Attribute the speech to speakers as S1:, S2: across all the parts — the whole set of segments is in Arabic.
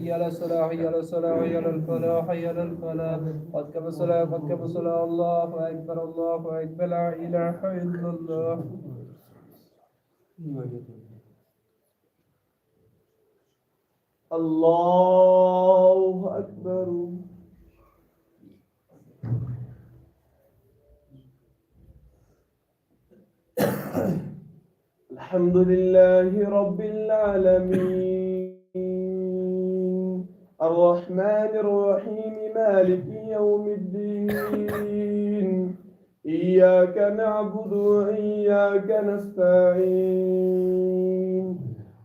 S1: حي على الصلاة حي على الصلاة حي على الفلاح حي على الفلاح قد كفى الصلاة قد كفى الصلاة الله أكبر الله أكبر لا إله إلا الله.
S2: الله أكبر. الحمد لله رب العالمين الرحمن الرحيم مالك يوم الدين إياك نعبد وإياك نستعين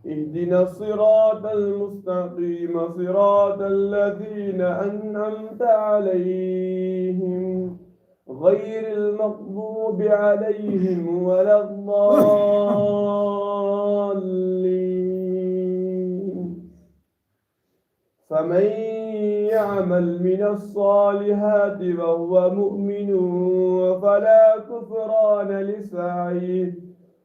S2: اهدنا الصراط المستقيم صراط الذين أنعمت عليهم غير المغضوب عليهم ولا الضالين. فمن يعمل من الصالحات وهو مؤمن فلا كفران لسعيه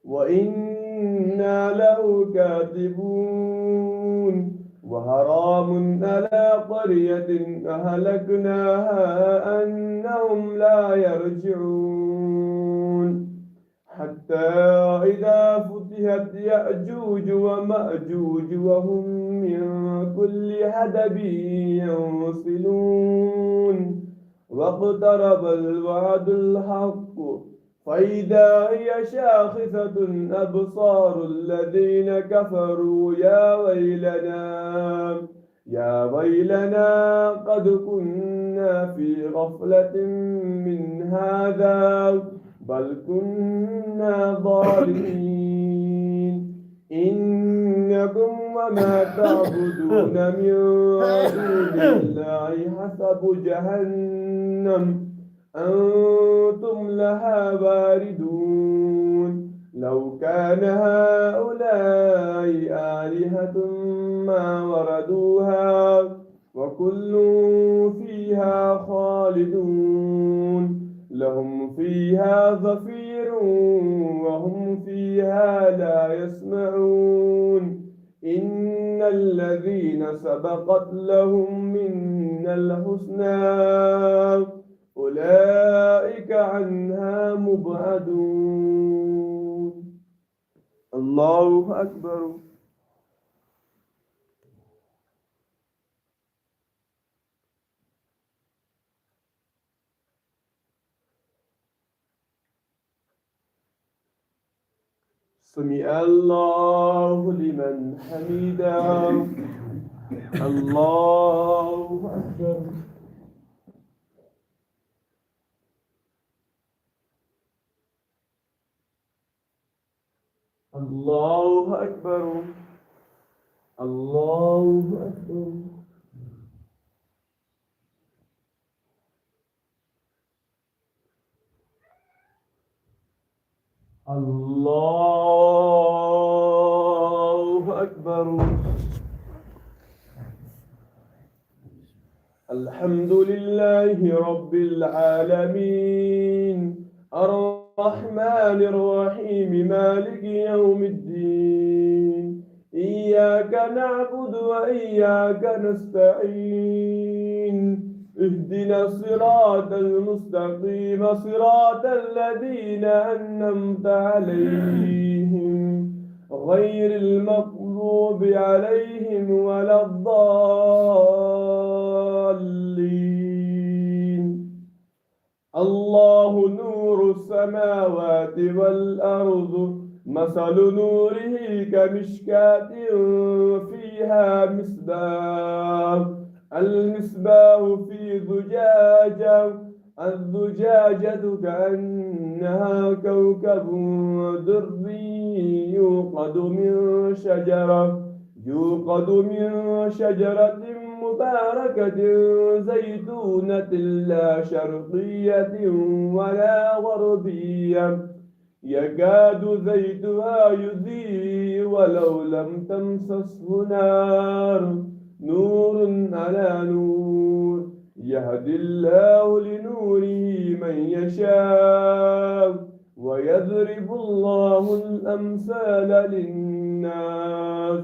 S2: وإنا له كاتبون. وحرام على قرية أهلكناها أنهم لا يرجعون حتى إذا فتحت يأجوج ومأجوج وهم من كل هدب ينسلون واقترب الوعد الحق فإذا هي شاخصة أبصار الذين كفروا يا ويلنا قد كنا في غفلة من هذا بل كنا ظالمين. إنكم وما تعبدون من دون الله حسب جهنم أنتم لها واردون. لو كان هؤلاء آلهة ما وردوها وكل فيها خالدون لهم فيها زفير وهم فيها لا يسمعون. إن الذين سبقت لهم منا الحسنى أولئك عنها مبعدون. الله أكبر. سمع الله لمن حمده. الله أكبر. الله أكبر. الله أكبر. الله أكبر. الحمد لله رب العالمين الرحمن الرحيم مالك يوم الدين إياك نعبد وإياك نستعين اهدنا الصراط المستقيم صراط الذين أنعمت عليهم غير المغضوب عليهم ولا الضالين. الله نور السماوات والأرض مثل نوره كمشكاة فيها مصباح المصباح في زجاجة الزجاجة كأنها كوكب دري يوقد من شجرة مباركة زيتونة لا شرقية ولا غربية يكاد زيتها يضيء ولو لم تمسسه نور على نور يهدي الله لنوره من يشاء ويضرب الله الأمثال للناس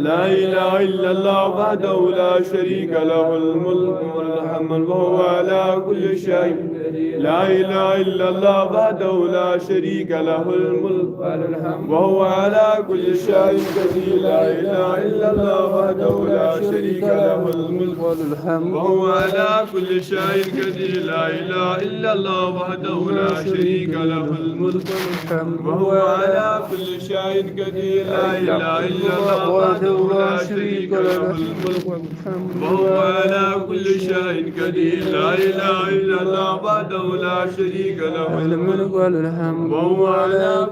S2: لا إله إلا الله وحده لا شريك له الملك والحمد وهو على كل شيء لا إله إلا الله وحده لا شريك له الملك وهو على كل شيء قدير لا إله إلا الله وحده لا شريك له الملك والحمد وهو على كل شيء قدير لا إله إلا الله وحده لا شريك له الملك والحمد وهو على كل شيء قدير لا إله إلا الله وحده لا شريك له الملك والحمد وهو على كل شيء قدير لا إله إلا الله وحده لا شريك له الملك والحمد وهو على